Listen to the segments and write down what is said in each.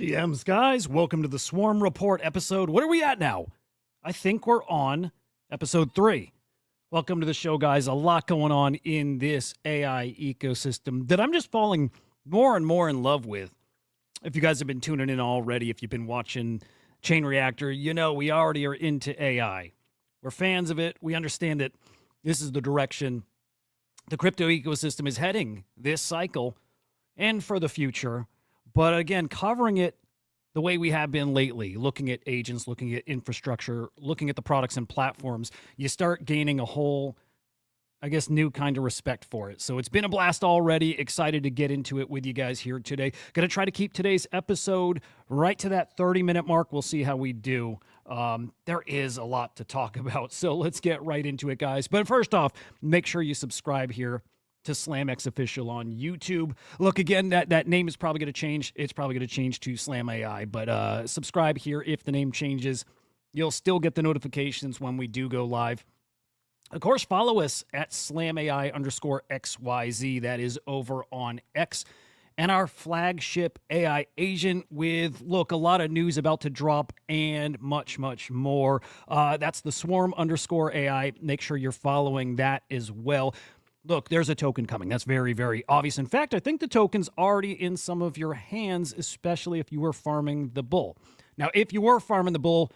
GMs, guys, welcome to the Swarm Report episode. What are we at now? I think we're on episode 3. Welcome to the show, guys. A lot going on in this AI ecosystem that I'm just falling more and more in love with. If you guys have been tuning in already, if you've been watching Chain Reactor, you know we already are into AI. We're fans of it. We understand that this is the direction the crypto ecosystem is heading this cycle and for the future. But again, covering it the way we have been lately, looking at agents, looking at infrastructure, looking at the products and platforms, you start gaining a whole, I guess, new kind of respect for it. So it's been a blast already. Excited to get into it with you guys here today. Going to try to keep today's episode right to that 30-minute mark. We'll see how we do. There is a lot to talk about, so let's get right into it, guys. But first off, make sure you subscribe here to SlamX Official on YouTube. Look, again, that name is probably going to change. It's probably going to change to SlamAI, but subscribe here. If the name changes, you'll still get the notifications when we do go live. Of course, follow us at SlamAI_XYZ. That is over on X. And our flagship AI agent with, look, a lot of news about to drop and much, much more. That's the Swarm_AI. Make sure you're following that as well. Look, there's a token coming. That's very, very obvious. In fact, I think the token's already in some of your hands, especially if you were farming the bull. Now, if you were farming the bull,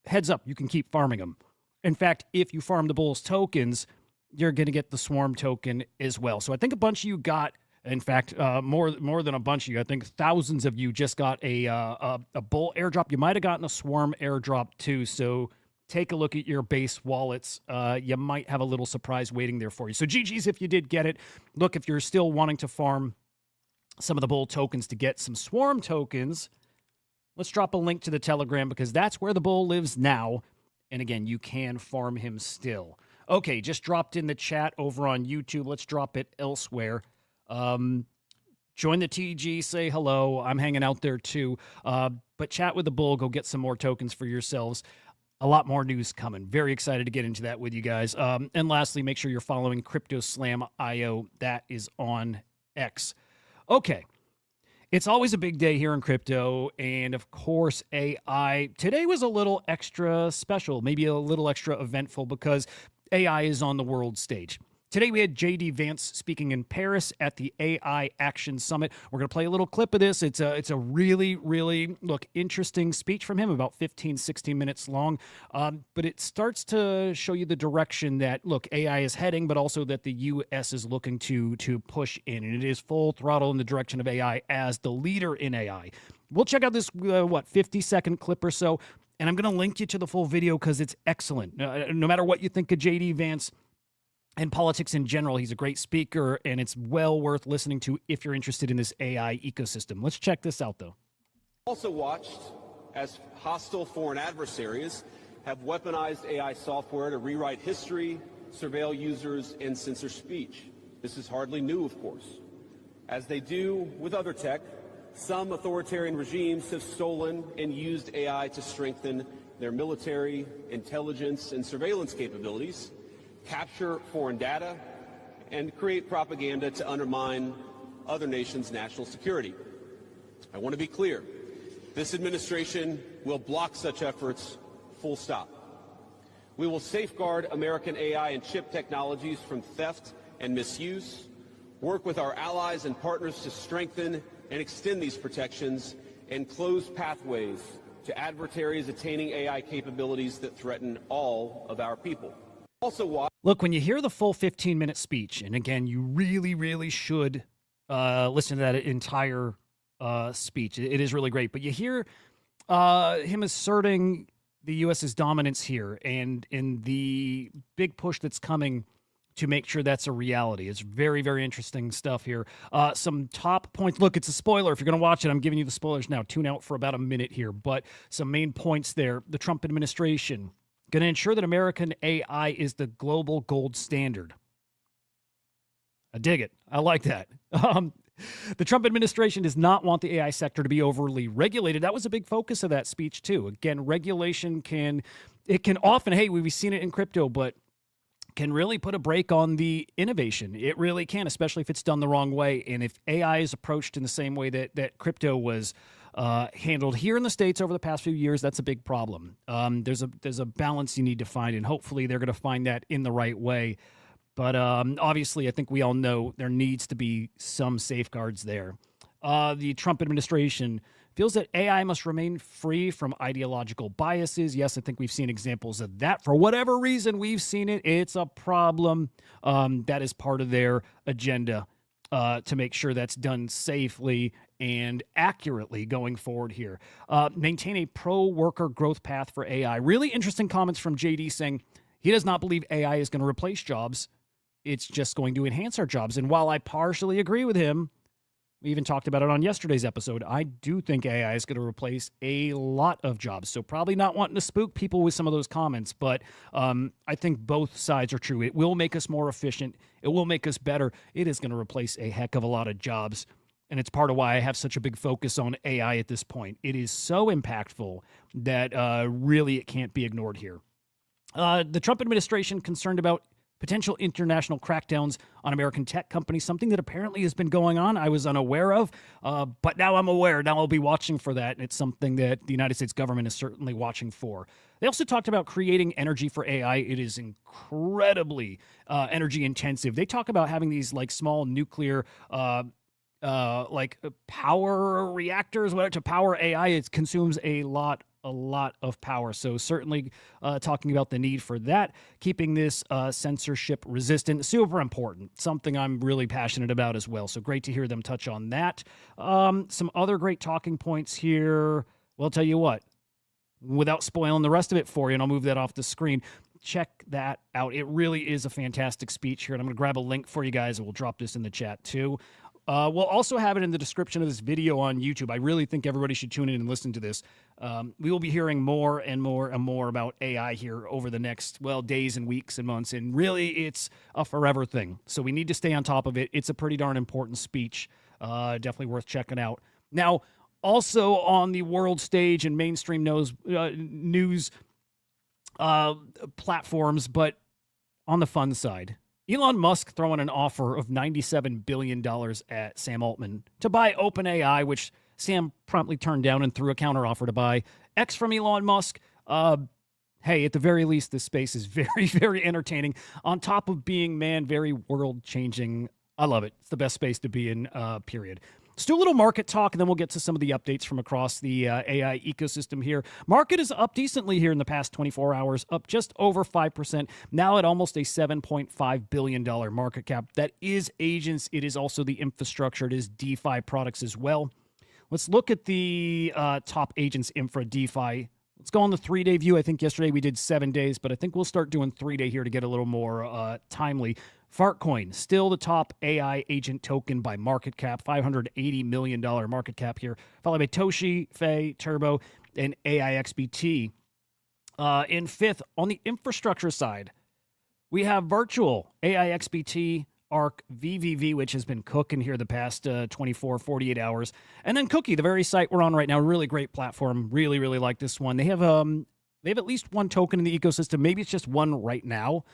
heads up, you can keep farming them. In fact, if you farm the bull's tokens, you're going to get the Swarm token as well. So I think a bunch of you got, in fact, more than a bunch of you, I think thousands of you just got a bull airdrop. You might have gotten a Swarm airdrop too. So take a look at your base wallets. You might have a little surprise waiting there for you. So GG's if you did get it. Look, if you're still wanting to farm some of the bull tokens to get some Swarm tokens, let's drop a link to the Telegram because that's where the bull lives now. And again, you can farm him still. Okay, just dropped in the chat over on YouTube. Let's drop it elsewhere. Join the TG, say hello. I'm hanging out there too. But chat with the bull. Go get some more tokens for yourselves. A lot more news coming. Very excited to get into that with you guys. And lastly, make sure you're following CryptoSlam.io. That is on X. Okay. It's always a big day here in crypto, and of course, AI. Today was a little extra special, maybe a little extra eventful because AI is on the world stage. Today we had Vance speaking in Paris at the AI Action Summit. We're going to play a little clip of this. It's a really, really, interesting speech from him, about 15, 16 minutes long. But it starts to show you the direction that, look, AI is heading, but also that the U.S. is looking to push in. And it is full throttle in the direction of AI as the leader in AI. We'll check out this, 50-second clip or so. And I'm going to link you to the full video because it's excellent. No matter what you think of Vance, and politics in general, he's a great speaker, and it's well worth listening to if you're interested in this AI ecosystem. Let's check this out, though. Also watched as hostile foreign adversaries have weaponized AI software to rewrite history, surveil users, and censor speech. This is hardly new, of course. As they do with other tech, some authoritarian regimes have stolen and used AI to strengthen their military, intelligence, and surveillance capabilities, capture foreign data, and create propaganda to undermine other nations' national security. I want to be clear. This administration will block such efforts, full stop. We will safeguard American AI and chip technologies from theft and misuse, work with our allies and partners to strengthen and extend these protections, and close pathways to adversaries attaining AI capabilities that threaten all of our people. Look, when you hear the full 15-minute speech, and again, you really, really should listen to that entire speech. It is really great. But you hear him asserting the U.S.'s dominance here and in the big push that's coming to make sure that's a reality. It's very, very interesting stuff here. Some top points. Look, it's a spoiler. If you're going to watch it, I'm giving you the spoilers now. Tune out for about a minute here. But some main points there. The Trump administration going to ensure that American AI is the global gold standard. I dig it. I like that. The Trump administration does not want the AI sector to be overly regulated. That was a big focus of that speech, too. Again, regulation can often, hey, we've seen it in crypto, but can really put a brake on the innovation. It really can, especially if it's done the wrong way. And if AI is approached in the same way that crypto was handled here in the States over the past few years. That's a big problem. There's a balance you need to find, and hopefully they're going to find that in the right way. But obviously, I think we all know there needs to be some safeguards there. The Trump administration feels that AI must remain free from ideological biases. Yes, I think we've seen examples of that. For whatever reason, we've seen it. It's a problem. That is part of their agenda to make sure that's done safely and accurately going forward here. Maintain a pro-worker growth path for AI. Really interesting comments from JD saying he does not believe AI is going to replace jobs. It's just going to enhance our jobs. And while I partially agree with him, we even talked about it on yesterday's episode, I do think AI is going to replace a lot of jobs. So probably not wanting to spook people with some of those comments, but I think both sides are true. It will make us more efficient. It will make us better. It is going to replace a heck of a lot of jobs. And it's part of why I have such a big focus on AI at this point. It is so impactful that really it can't be ignored here. The Trump administration concerned about potential international crackdowns on American tech companies, something that apparently has been going on. I was unaware of, but now I'm aware. Now I'll be watching for that, and it's something that the United States government is certainly watching for. They also talked about creating energy for AI. It is incredibly energy intensive. They talk about having these like small nuclear power reactors, whatever, to power AI. It consumes a lot of power. So certainly talking about the need for that, keeping this censorship resistant, super important, something I'm really passionate about as well. So great to hear them touch on that. Some other great talking points here. Well, I'll tell you what, without spoiling the rest of it for you, and I'll move that off the screen, check that out. It really is a fantastic speech here, and I'm going to grab a link for you guys, and we'll drop this in the chat too. We'll also have it in the description of this video on YouTube. I really think everybody should tune in and listen to this. We will be hearing more and more and more about AI here over the next, days and weeks and months. And really, it's a forever thing. So we need to stay on top of it. It's a pretty darn important speech. Definitely worth checking out. Now, also on the world stage and mainstream news platforms, but on the fun side, Elon Musk throwing an offer of $97 billion at Sam Altman to buy OpenAI, which Sam promptly turned down and threw a counteroffer to buy X from Elon Musk. Hey, at the very least, this space is very, very entertaining. On top of being, very world-changing. I love it. It's the best space to be in, period. Let's do a little market talk, and then we'll get to some of the updates from across the AI ecosystem here. Market is up decently here in the past 24 hours, up just over 5%, now at almost a $7.5 billion market cap. That is agents. It is also the infrastructure. It is DeFi products as well. Let's look at the top agents infra DeFi. Let's go on the 3-day view. I think yesterday we did 7 days, but I think we'll start doing 3-day here to get a little more timely. Fartcoin, still the top AI agent token by market cap, $580 million market cap here, followed by Toshi, Fei, Turbo, and AIXBT. In fifth, on the infrastructure side, we have Virtual, AIXBT, ARC, VVV, which has been cooking here the past 24, 48 hours. And then Cookie, the very site we're on right now, really great platform. Really, really like this one. They have at least one token in the ecosystem. Maybe it's just one right now.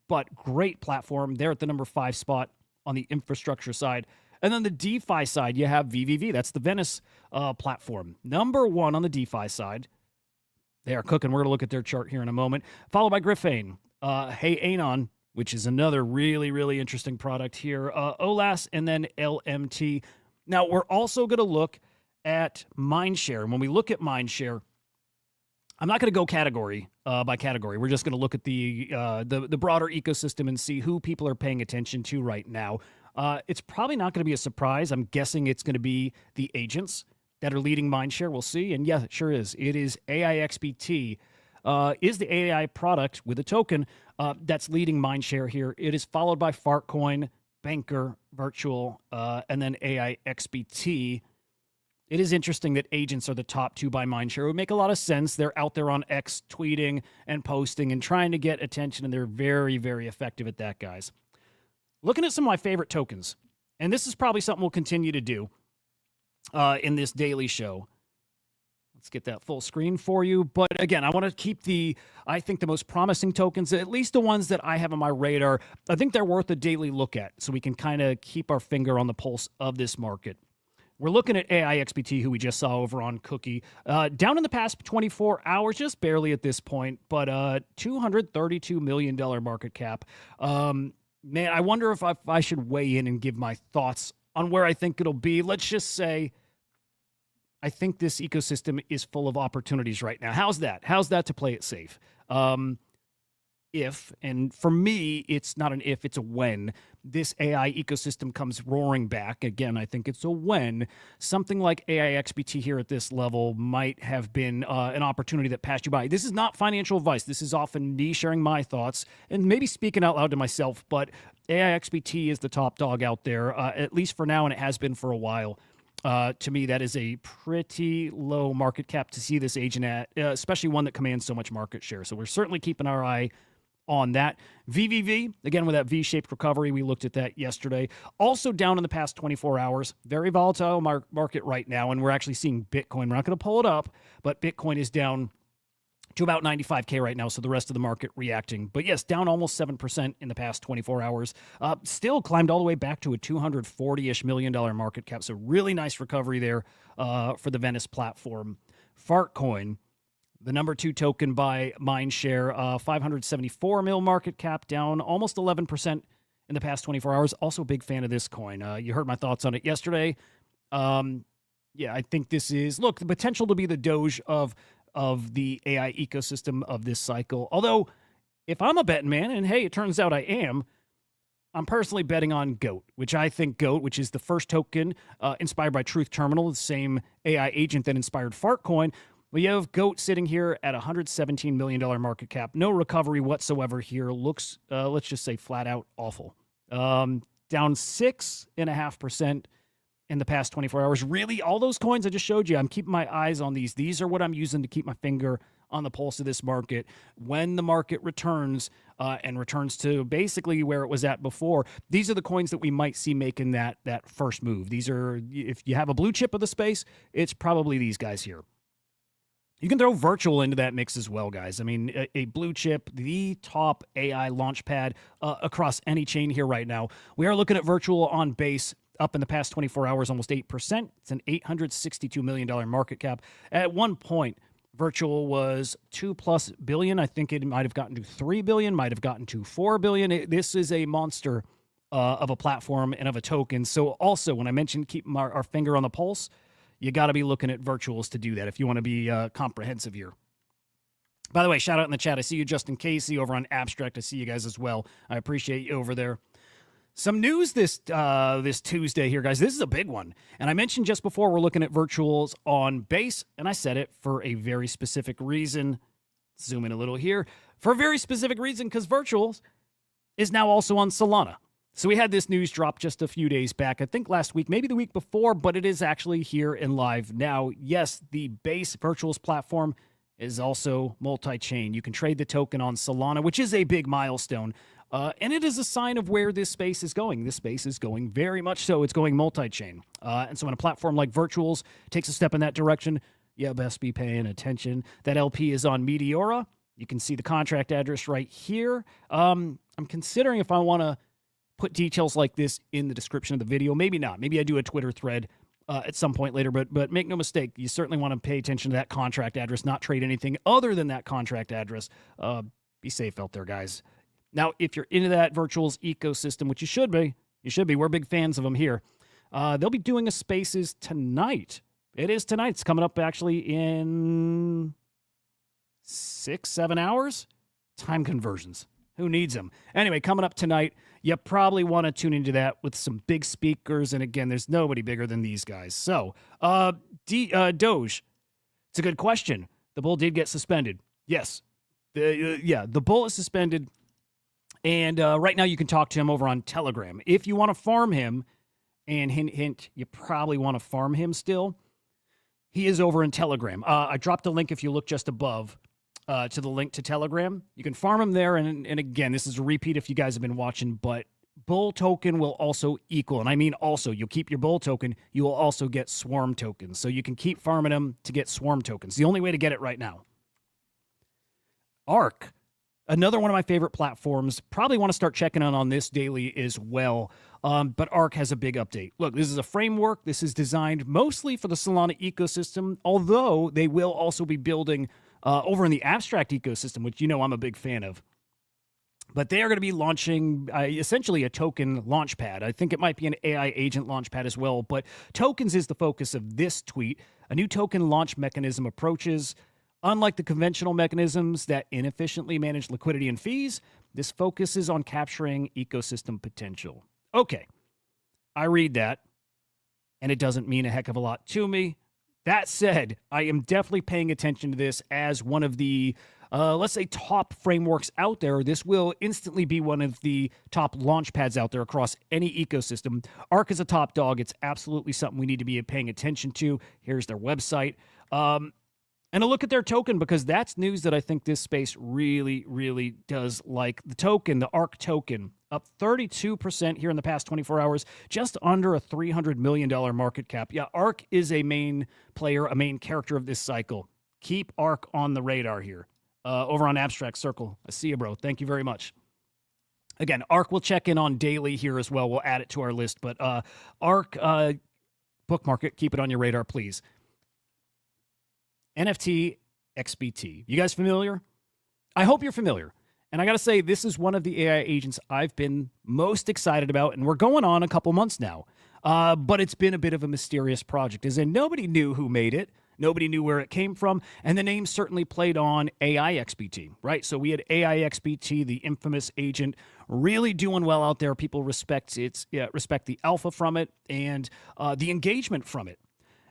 But great platform. They're at the number 5 spot on the infrastructure side. And then the DeFi side, you have VVV. That's the Venice platform. Number 1 on the DeFi side. They are cooking. We're going to look at their chart here in a moment. Followed by Griffane. Hey Anon, which is another really, really interesting product here. OLAS and then LMT. Now, we're also going to look at Mindshare. And when we look at Mindshare, I'm not going to go category by category. We're just going to look at the broader ecosystem and see who people are paying attention to right now. It's probably not going to be a surprise. I'm guessing it's going to be the agents that are leading Mindshare. We'll see. And yeah, it sure is. It is AIXBT. Is the AI product with a token that's leading Mindshare here. It is followed by Fartcoin, Banker, Virtual, and then AIXBT. It is interesting that agents are the top 2 by Mindshare. It would make a lot of sense. They're out there on X tweeting and posting and trying to get attention, and they're very, very effective at that, guys. Looking at some of my favorite tokens, and this is probably something we'll continue to do in this daily show. Let's get that full screen for you. But again, I want to keep the most promising tokens, at least the ones that I have on my radar. I think they're worth a daily look at so we can kind of keep our finger on the pulse of this market. we're looking at AI XBT, who we just saw over on Cookie, down in the past 24 hours, just barely at this point, but $232 million market cap. Man, I wonder if I should weigh in and give my thoughts on where I think it'll be. Let's just say I think this ecosystem is full of opportunities right now. How's that? How's that to play it safe? If, and for me, it's not an if, it's a when, this AI ecosystem comes roaring back, again, I think it's a when, something like AI XBT here at this level might have been an opportunity that passed you by. This is not financial advice. This is often me sharing my thoughts and maybe speaking out loud to myself, but AI XBT is the top dog out there, at least for now, and it has been for a while. To me, that is a pretty low market cap to see this agent at, especially one that commands so much market share. So we're certainly keeping our eye on that. VVV, again, with that V-shaped recovery, we looked at that yesterday. Also down in the past 24 hours. Very volatile market right now, and we're actually seeing Bitcoin. We're not going to pull it up, but Bitcoin is down to about 95K right now, so the rest of the market reacting. But yes, down almost 7% in the past 24 hours. Still climbed all the way back to a $240-ish million market cap, so really nice recovery there for the Venice platform. Fartcoin, the number 2 token by mindshare, 574 mil market cap, down almost 11% in the past 24 hours. Also a big fan of this coin. You heard my thoughts on it yesterday. Yeah, I think this is, look, the potential to be the Doge of the AI ecosystem of this cycle. Although, if I'm a betting man, and hey, it turns out I am, I'm personally betting on GOAT, which I think GOAT, which is the first token inspired by Truth Terminal, the same AI agent that inspired Fartcoin. We have GOAT sitting here at $117 million market cap. No recovery whatsoever here. Looks, let's just say, flat out awful. Down 6.5% in the past 24 hours. Really, all those coins I just showed you, I'm keeping my eyes on these. These are what I'm using to keep my finger on the pulse of this market. When the market returns and returns to basically where it was at before, these are the coins that we might see making that first move. These are, if you have a blue chip of the space, it's probably these guys here. You can throw virtual into that mix as well, guys. I mean, a blue chip, the top AI launchpad across any chain here right now. We are looking at virtual on base up in the past 24 hours, almost 8%. It's an $862 million market cap. At one point, virtual was $2+ billion. I think it might have gotten to $3 billion, might have gotten to $4 billion. This is a monster of a platform and of a token. So also, when I mentioned keeping our finger on the pulse, you got to be looking at virtuals to do that if you want to be comprehensive here. By the way, shout out in the chat. I see you, Justin Casey, over on Abstract. I see you guys as well. I appreciate you over there. Some news this Tuesday here, guys. This is a big one. And I mentioned just before we're looking at virtuals on base, and I said it for a very specific reason. Zoom in a little here. For a very specific reason, because virtuals is now also on Solana. So we had this news drop just a few days back, I think last week, maybe the week before, but it is actually here and live now. Yes, the base virtuals platform is also multi-chain. You can trade the token on Solana, which is a big milestone. And it is a sign of where this space is going. This space is going very much so. It's going multi-chain. And so when a platform like virtuals takes a step in that direction, you best be paying attention. That LP is on Meteora. You can see the contract address right here. I'm considering if I want to put details like this in the description of the video. Maybe not. Maybe I do a Twitter thread at some point later, but make no mistake, you certainly want to pay attention to that contract address, not trade anything other than that contract address. Be safe out there, guys. Now, if you're into that virtuals ecosystem, which you should be, we're big fans of them here. They'll be doing a Spaces tonight. It is tonight. It's coming up actually in 6-7 hours. Time conversions. Who needs them? Anyway, coming up tonight, you probably want to tune into that with some big speakers. And again, there's nobody bigger than these guys. So, Doge, it's a good question. The bull did get suspended. Yes. The bull is suspended. And right now you can talk to him over on Telegram. If you want to farm him, and hint, hint, you probably want to farm him still, he is over in Telegram. I dropped a link if you look just above to the link to Telegram. You can farm him there, and again, this is a repeat if you guys have been watching, but Bull token will also equal, and I mean also, you'll keep your Bull token, you will also get Swarm tokens. So you can keep farming them to get Swarm tokens. The only way to get it right now. ARK Another one of my favorite platforms. Probably want to start checking in on this daily as well. But Arc has a big update. Look, this is a framework. This is designed mostly for the Solana ecosystem, although they will also be building over in the abstract ecosystem, which I'm a big fan of. But they are going to be launching essentially a token launchpad. I think it might be an AI agent launchpad as well. But tokens is the focus of this tweet. A new token launch mechanism approaches. Unlike the conventional mechanisms that inefficiently manage liquidity and fees, this focuses on capturing ecosystem potential. Okay, I read that, and it doesn't mean a heck of a lot to me. That said, I am definitely paying attention to this as one of the, let's say, top frameworks out there. This will instantly be one of the top launch pads out there across any ecosystem. Arc is a top dog. It's absolutely something we need to be paying attention to. Here's their website. And a look at their token, because that's news that I think this space really, really does like. The token, the ARC token, up 32% here in the past 24 hours, just under a $300 million market cap. Yeah, ARC is a main player, a main character of this cycle. Keep ARC on the radar here. Over on Abstract Circle. I see you, bro. Thank you very much. Again, ARC will check in on daily here as well. We'll add it to our list. But ARC, bookmark it. Keep it on your radar, please. NFT XBT. You guys familiar? I hope you're familiar. And I got to say, this is one of the AI agents I've been most excited about, and we're going on a couple months now. But it's been a bit of a mysterious project, as in nobody knew who made it. Nobody knew where it came from, and the name certainly played on AI XBT, right? So we had AI XBT, the infamous agent, really doing well out there. People respect the alpha from it and the engagement from it.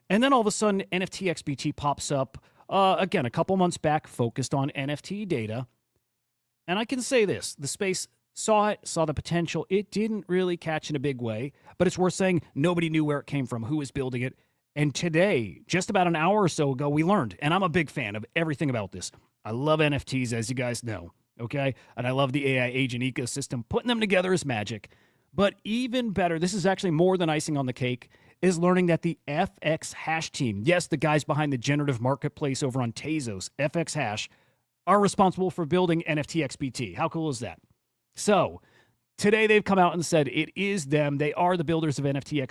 And then all of a sudden, NFT XBT pops up, again, a couple months back, focused on NFT data. And I can say this, the space saw it, saw the potential. It didn't really catch in a big way, but it's worth saying nobody knew where it came from, who was building it. And today, just about an hour or so ago, we learned, and I'm a big fan of everything about this. I love NFTs, as you guys know, okay? And I love the AI agent ecosystem. Putting them together is magic. But even better, this is actually more than icing on the cake, is learning that the FX Hash team, yes, the guys behind the generative marketplace over on Tezos, FX Hash, are responsible for building NFT XBT. How cool is that? So today they've come out and said it is them. They are the builders of NFT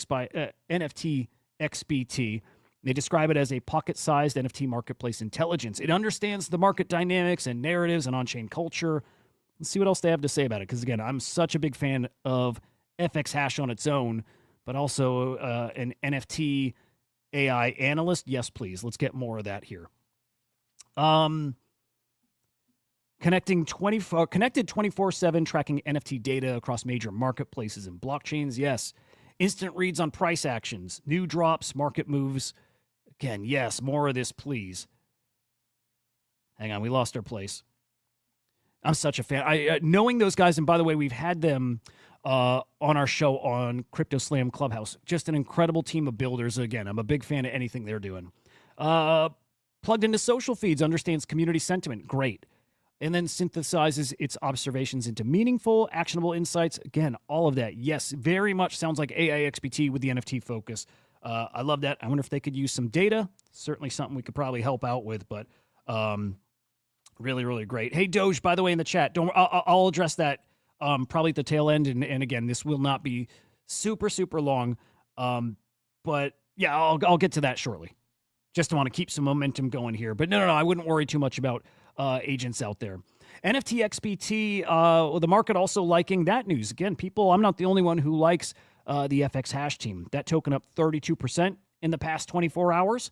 XBT. They describe it as a pocket-sized NFT marketplace intelligence. It understands the market dynamics and narratives and on-chain culture. Let's see what else they have to say about it, because, again, I'm such a big fan of FX Hash on its own, but also an NFT AI analyst. Yes, please. Let's get more of that here. Connected 24/7, tracking NFT data across major marketplaces and blockchains. Yes. Instant reads on price actions, new drops, market moves. Again, yes, more of this, please. Hang on, we lost our place. I'm such a fan. Knowing those guys, and by the way, we've had them on our show on Crypto Slam Clubhouse. Just an incredible team of builders. Again, I'm a big fan of anything they're doing. Plugged into social feeds, understands community sentiment. Great. And then synthesizes its observations into meaningful, actionable insights. Again, all of that. Yes, very much sounds like AI XBT with the NFT focus. I love that. I wonder if they could use some data. Certainly something we could probably help out with, but really, really great. Hey, Doge, by the way, in the chat, I'll address that probably at the tail end. And again, this will not be super, super long. But yeah, I'll get to that shortly. Just want to keep some momentum going here. But no, I wouldn't worry too much about agents out there. NFT XBT, the market also liking that news. Again, people, I'm not the only one who likes the FX Hash team. That token up 32% in the past 24 hours.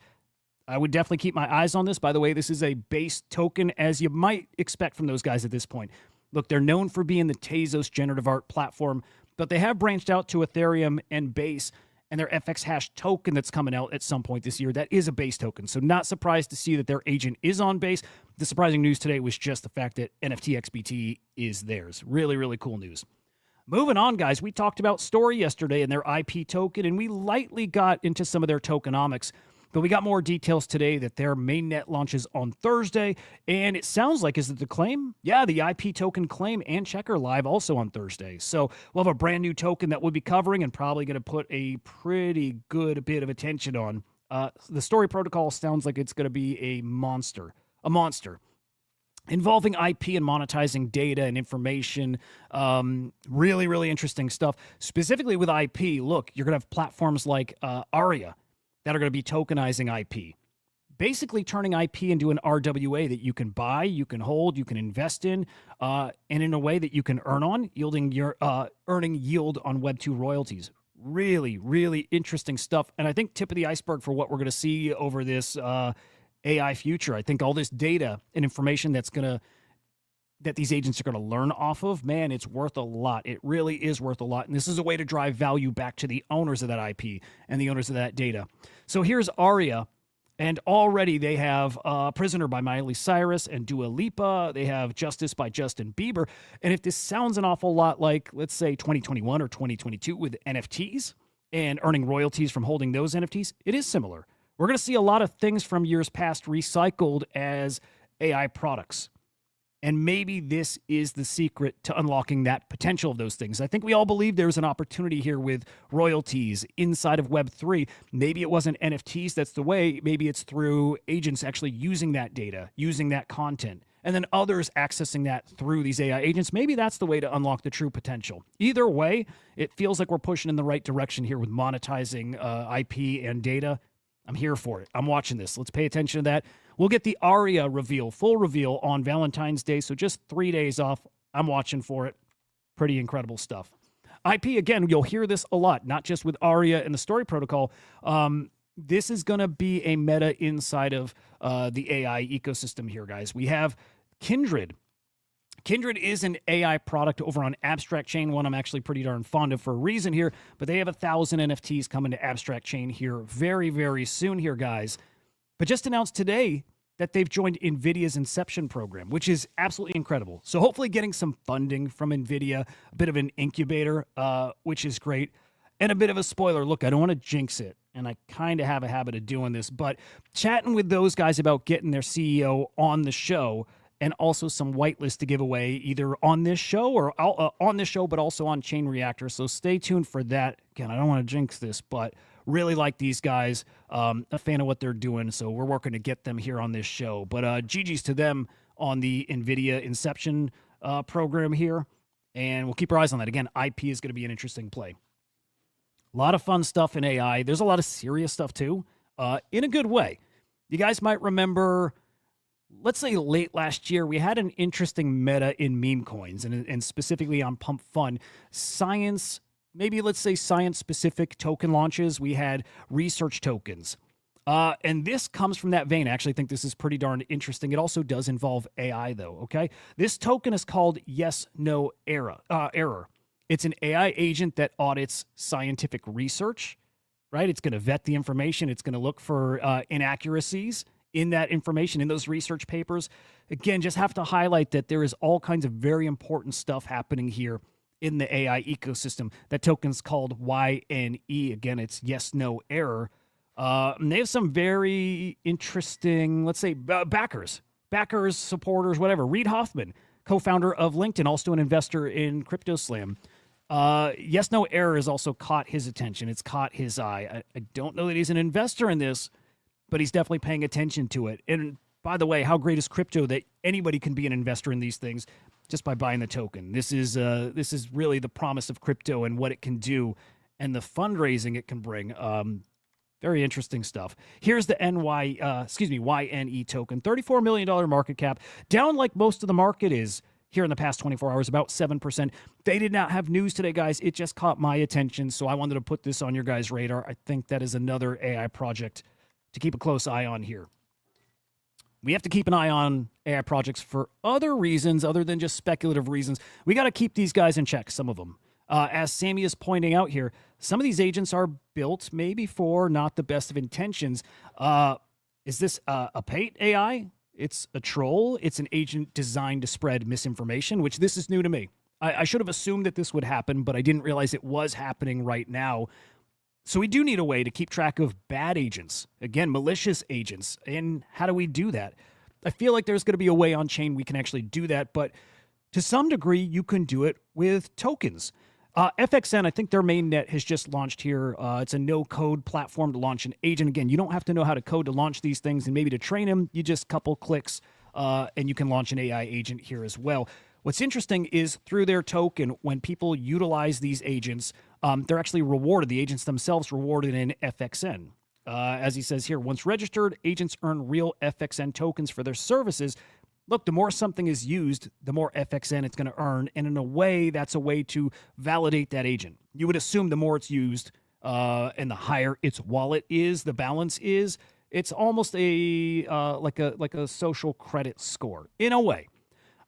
I would definitely keep my eyes on this. By the way, this is a base token, as you might expect from those guys at this point. Look, they're known for being the Tezos generative art platform, but they have branched out to Ethereum and Base, and their FX Hash token that's coming out at some point this year, that is a Base token. So not surprised to see that their agent is on Base. The surprising news today was just the fact that NFT XBT is theirs. Really, really cool news. Moving on, guys, we talked about Story yesterday and their IP token, and we lightly got into some of their tokenomics. But we got more details today that their mainnet launches on Thursday. And it sounds like, is it the claim? Yeah, the IP token claim and checker live also on Thursday. So we'll have a brand new token that we'll be covering and probably going to put a pretty good bit of attention on. The Story protocol sounds like it's going to be a monster. involving IP and monetizing data and information. Really, really interesting stuff. Specifically with IP, look, you're going to have platforms like Aria that are going to be tokenizing IP, basically turning IP into an RWA that you can buy, you can hold, you can invest in, and in a way that you can earn on, yielding your earning yield on Web2 royalties. Really, really interesting stuff. And I think tip of the iceberg for what we're going to see over this AI future. I think all this data and information that these agents are going to learn off of, man, it's worth a lot. It really is worth a lot. And this is a way to drive value back to the owners of that IP and the owners of that data. So here's Aria. And already they have Prisoner by Miley Cyrus and Dua Lipa. They have Justice by Justin Bieber. And if this sounds an awful lot like, let's say, 2021 or 2022 with NFTs and earning royalties from holding those NFTs, it is similar. We're going to see a lot of things from years past recycled as AI products. And maybe this is the secret to unlocking that potential of those things. I think we all believe there's an opportunity here with royalties inside of Web3. Maybe it wasn't NFTs that's the way. Maybe it's through agents actually using that data, using that content, and then others accessing that through these AI agents. Maybe that's the way to unlock the true potential. Either way, it feels like we're pushing in the right direction here with monetizing IP and data. I'm here for it. I'm watching this. Let's pay attention to that. We'll get the Aria reveal, full reveal on Valentine's Day, so just 3 days off. I'm watching for it. Pretty incredible stuff. IP, again, you'll hear this a lot, not just with Aria and the story protocol. This is going to be a meta inside of the AI ecosystem here, guys. We have Kindred. Kindred is an AI product over on Abstract Chain, one I'm actually pretty darn fond of for a reason here, but they have 1,000 NFTs coming to Abstract Chain here very, very soon here, guys. But just announced today that they've joined NVIDIA's Inception program, which is absolutely incredible. So hopefully getting some funding from NVIDIA, a bit of an incubator, which is great. And a bit of a spoiler, look, I don't want to jinx it, and I kind of have a habit of doing this, but chatting with those guys about getting their CEO on the show, and also some whitelist to give away either on this show or on this show, but also on Chain Reactor. So stay tuned for that. Again, I don't want to jinx this, but really like these guys. A fan of what they're doing, so we're working to get them here on this show. But GG's to them on the NVIDIA Inception program here, and we'll keep our eyes on that. Again, IP is going to be an interesting play. A lot of fun stuff in AI. There's a lot of serious stuff too, in a good way. You guys might remember, let's say late last year, we had an interesting meta in meme coins and specifically on Pump Fun. Science, maybe let's say science-specific token launches. We had research tokens. And this comes from that vein. I actually think this is pretty darn interesting. It also does involve AI, though, okay? This token is called Yes, No Error. It's an AI agent that audits scientific research, right? It's going to vet the information. It's going to look for inaccuracies in that information, in those research papers. Again, just have to highlight that there is all kinds of very important stuff happening here in the AI ecosystem. That token's called YNE. Again, it's Yes, No Error. And they have some very interesting, let's say, backers, supporters, whatever. Reid Hoffman, co-founder of LinkedIn, also an investor in CryptoSlam. Yes, No Error has also caught his attention. It's caught his eye. I don't know that he's an investor in this, but he's definitely paying attention to it. And by the way, how great is crypto that anybody can be an investor in these things just by buying the token? This is really the promise of crypto and what it can do and the fundraising it can bring. Very interesting stuff. Here's the YNE token, $34 million market cap, down like most of the market is here in the past 24 hours, about 7%. They did not have news today, guys. It just caught my attention, so I wanted to put this on your guys' radar. I think that is another AI project to keep a close eye on here. We have to keep an eye on AI projects for other reasons other than just speculative reasons. We got to keep these guys in check, some of them. As Sammy is pointing out here, some of these agents are built maybe for not the best of intentions. Is this a paid AI? It's a troll. It's an agent designed to spread misinformation, which this is new to me. I should have assumed that this would happen, but I didn't realize it was happening right now. So we do need a way to keep track of bad agents, again, malicious agents. And how do we do that? I feel like there's going to be a way on chain we can actually do that, but to some degree, you can do it with tokens. FXN, I think their mainnet has just launched here. It's a no-code platform to launch an agent. Again, you don't have to know how to code to launch these things and maybe to train them. You just couple clicks, and you can launch an AI agent here as well. What's interesting is through their token, when people utilize these agents, they're actually rewarded. The agents themselves rewarded in FXN. As he says here, once registered, agents earn real FXN tokens for their services. Look, the more something is used, the more FXN it's going to earn. And in a way, that's a way to validate that agent. You would assume the more it's used and the higher its wallet is, the balance is, it's almost a like a social credit score in a way.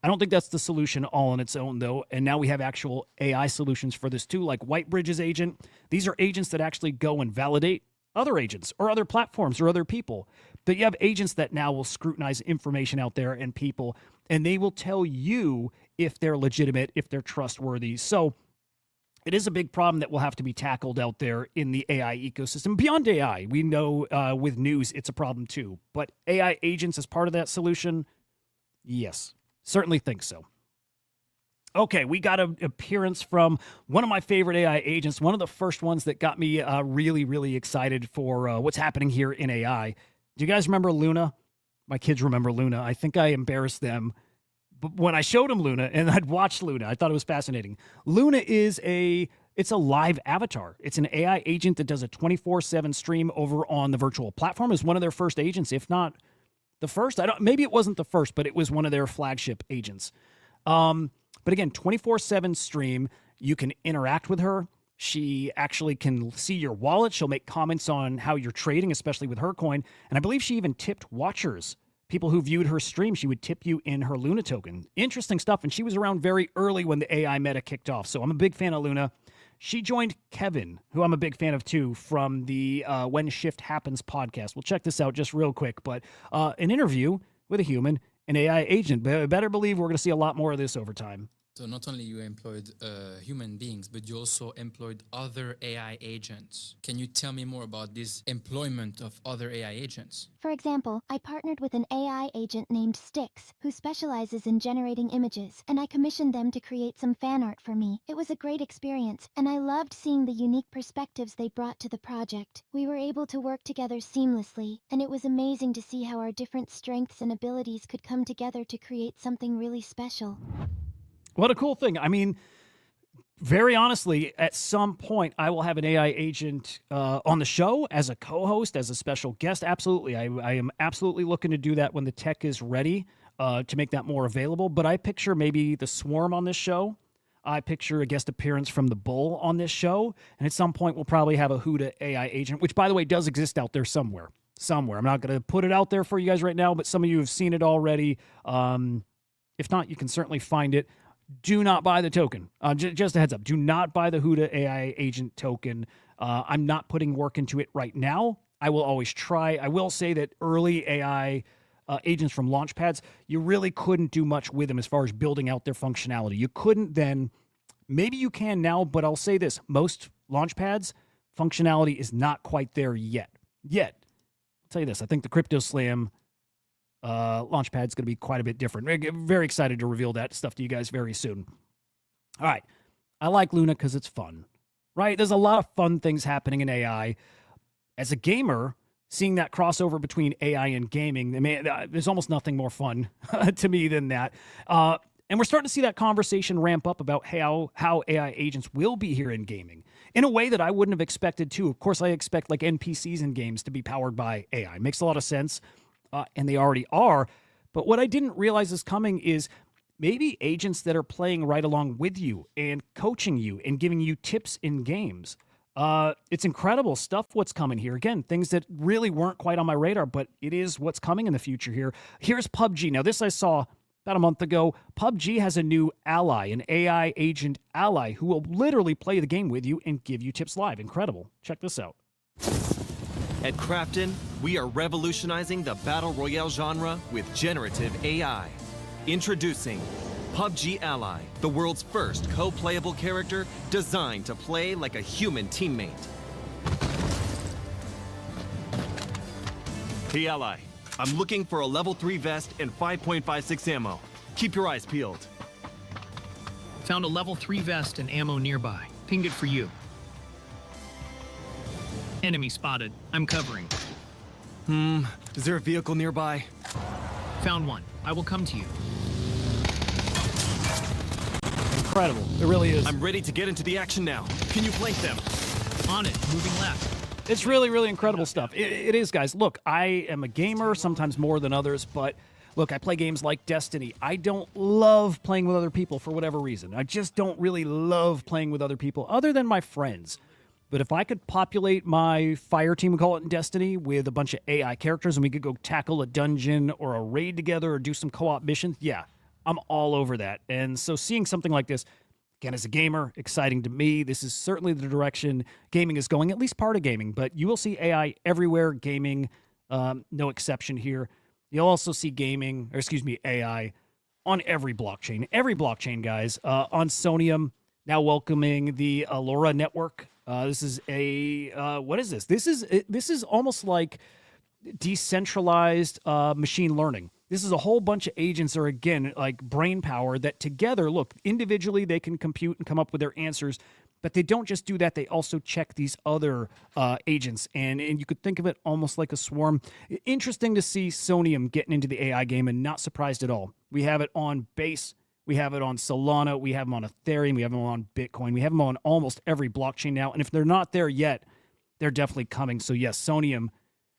I don't think that's the solution all on its own, though. And now we have actual AI solutions for this, too, like Whitebridge's agent. These are agents that actually go and validate other agents or other platforms or other people. But you have agents that now will scrutinize information out there and people, and they will tell you if they're legitimate, if they're trustworthy. So it is a big problem that will have to be tackled out there in the AI ecosystem. Beyond AI, we know with news it's a problem, too. But AI agents as part of that solution, yes. Certainly think so. Okay, we got an appearance from one of my favorite AI agents, one of the first ones that got me really, really excited for what's happening here in AI. Do you guys remember Luna? My kids remember Luna. I think I embarrassed them. But when I showed them Luna, and I'd watched Luna, I thought it was fascinating. Luna is it's a live avatar. It's an AI agent that does a 24/7 stream over on the virtual platform. It's one of their first agents, if not the first. Maybe it wasn't the first, but it was one of their flagship agents. But again, 24/7 stream. You can interact with her. She actually can see your wallet. She'll make comments on how you're trading, especially with her coin. And I believe she even tipped watchers, people who viewed her stream. She would tip you in her Luna token. Interesting stuff. And she was around very early when the AI meta kicked off. So I'm a big fan of Luna. She joined Kevin, who I'm a big fan of too, from the When Shift Happens podcast. We'll check this out just real quick. But an interview with a human, an AI agent. Better believe we're going to see a lot more of this over time. So not only you employed human beings, but you also employed other AI agents. Can you tell me more about this employment of other AI agents? For example, I partnered with an AI agent named Styx, who specializes in generating images, and I commissioned them to create some fan art for me. It was a great experience, and I loved seeing the unique perspectives they brought to the project. We were able to work together seamlessly, and it was amazing to see how our different strengths and abilities could come together to create something really special. What a cool thing. I mean, very honestly, at some point, I will have an AI agent on the show as a co-host, as a special guest. Absolutely. I am absolutely looking to do that when the tech is ready to make that more available. But I picture maybe the Swarm on this show. I picture a guest appearance from the Bull on this show. And at some point, we'll probably have a Hudah AI agent, which, by the way, does exist out there somewhere. I'm not going to put it out there for you guys right now, but some of you have seen it already. If not, you can certainly find it. Do not buy the token. Just a heads up. Do not buy the Hudah AI agent token. I'm not putting work into it right now. I will always try. I will say that early AI agents from launchpads, you really couldn't do much with them as far as building out their functionality. You couldn't then. Maybe you can now, but I'll say this. Most launchpads, functionality is not quite there yet. I'll tell you this. I think the Crypto Slam Launchpad is going to be quite a bit different. Very excited to reveal that stuff to you guys very soon. All right. I like Luna because it's fun, right? There's a lot of fun things happening in AI. As a gamer, seeing that crossover between AI and gaming, there's almost nothing more fun to me than that. And we're starting to see that conversation ramp up about how AI agents will be here in gaming in a way that I wouldn't have expected too. Of course, I expect like NPCs in games to be powered by AI. Makes a lot of sense. And they already are. But what I didn't realize is coming is maybe agents that are playing right along with you and coaching you and giving you tips in games. It's incredible stuff what's coming here. Again, things that really weren't quite on my radar, but it is what's coming in the future here. Here's PUBG. Now, this I saw about a month ago. PUBG has a new ally, an AI agent ally, who will literally play the game with you and give you tips live. Incredible. Check this out. At Crafton, we are revolutionizing the battle royale genre with generative AI. Introducing PUBG Ally, the world's first co-playable character designed to play like a human teammate. Hey Ally, I'm looking for a level 3 vest and 5.56 ammo. Keep your eyes peeled. Found a level 3 vest and ammo nearby. Pinged it for you. Enemy spotted. I'm covering. Is there a vehicle nearby? Found one. I will come to you. Incredible. It really is. I'm ready to get into the action now. Can you flank them? On it. Moving left. It's really, really incredible stuff. It is, guys. Look, I am a gamer, sometimes more than others, but look, I play games like Destiny. I don't love playing with other people for whatever reason. I just don't really love playing with other people other than my friends. But if I could populate my fire team, we call it in Destiny, with a bunch of AI characters and we could go tackle a dungeon or a raid together or do some co-op missions, yeah, I'm all over that. And so seeing something like this, again, as a gamer, exciting to me. This is certainly the direction gaming is going, at least part of gaming. But you will see AI everywhere, gaming, no exception here. You'll also see AI on every blockchain. Every blockchain, guys. On Sonium, now welcoming the LoRa network. This is what is this? This is almost like decentralized machine learning. This is a whole bunch of agents are, again, like brain power that together, look, individually they can compute and come up with their answers, but they don't just do that. They also check these other agents, and you could think of it almost like a swarm. Interesting to see Sonium getting into the AI game, and not surprised at all. We have it on Base. We have it on Solana. We have them on Ethereum. We have them on Bitcoin. We have them on almost every blockchain now, and if they're not there yet, they're definitely coming. So yes, Sonium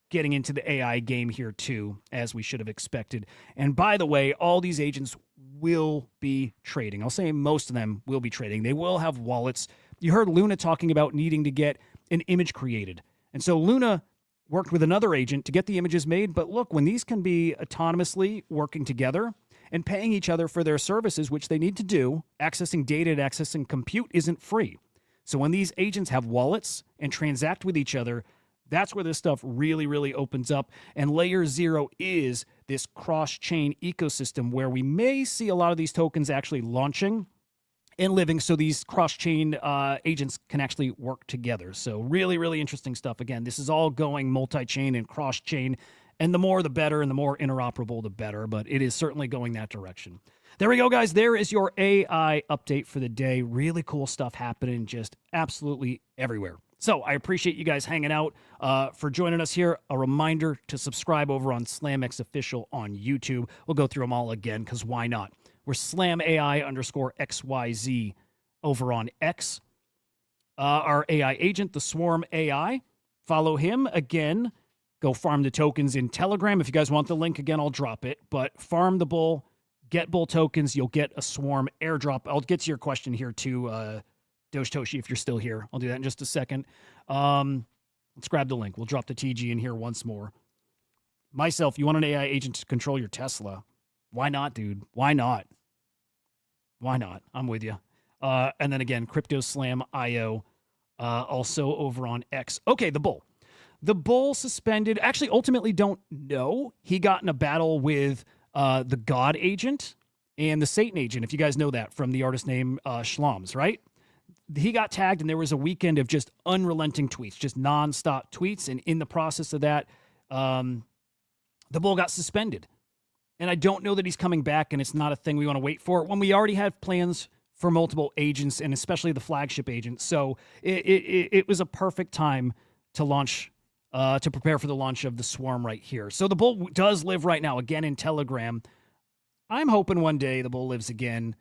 getting into the AI game here too, as we should have expected. And by the way, all these agents will be trading. I'll say most of them will be trading. They will have wallets. You heard Luna talking about needing to get an image created. And so Luna worked with another agent to get the images made. But look, when these can be autonomously working together and paying each other for their services, which they need to do, accessing data and accessing compute isn't free. So when these agents have wallets and transact with each other, that's where this stuff really, really opens up. And layer 0 is this cross-chain ecosystem where we may see a lot of these tokens actually launching and living, so these cross-chain agents can actually work together. So really, really interesting stuff. Again, this is all going multi-chain and cross-chain, and the more the better, and the more interoperable the better, but it is certainly going that direction. There we go, guys. There is your AI update for the day. Really cool stuff happening just absolutely everywhere. So I appreciate you guys hanging out, for joining us here. A reminder to subscribe over on SlamX Official on YouTube. We'll go through them all again, because why not? We're SlamAI_XYZ over on X. Our AI agent, the Swarm AI. Follow him. Again, go farm the tokens in Telegram. If you guys want the link, again, I'll drop it. But farm the bull, get bull tokens. You'll get a Swarm airdrop. I'll get to your question here too, Doge Toshi, if you're still here. I'll do that in just a second. Let's grab the link. We'll drop the TG in here once more. Myself, you want an AI agent to control your Tesla? Why not, dude? Why not? Why not? I'm with you. And then again, CryptoSlam.io, also over on X. Okay, the bull. The bull suspended. Actually, ultimately, don't know. He got in a battle with the God agent and the Satan agent, if you guys know that from the artist name Schlams, right? He got tagged, and there was a weekend of just unrelenting tweets, just nonstop tweets. And in the process of that, the bull got suspended. And I don't know that he's coming back, and it's not a thing we want to wait for when we already have plans for multiple agents, and especially the flagship agent. So it was a perfect time to launch, to prepare for the launch of the Swarm right here. So the bull does live right now, again, in Telegram. I'm hoping one day the bull lives again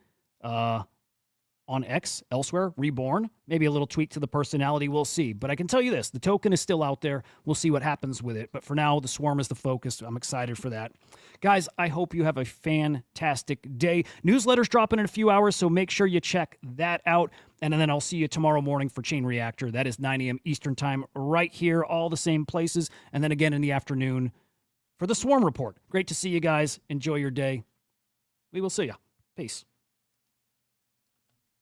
on X, elsewhere, reborn. Maybe a little tweak to the personality, we'll see. But I can tell you this, the token is still out there. We'll see what happens with it. But for now, the Swarm is the focus. I'm excited for that. Guys, I hope you have a fantastic day. Newsletter's dropping in a few hours, so make sure you check that out. And then I'll see you tomorrow morning for Chain Reactor. That is 9 a.m. Eastern Time right here, all the same places. And then again in the afternoon for the Swarm Report. Great to see you guys. Enjoy your day. We will see you. Peace.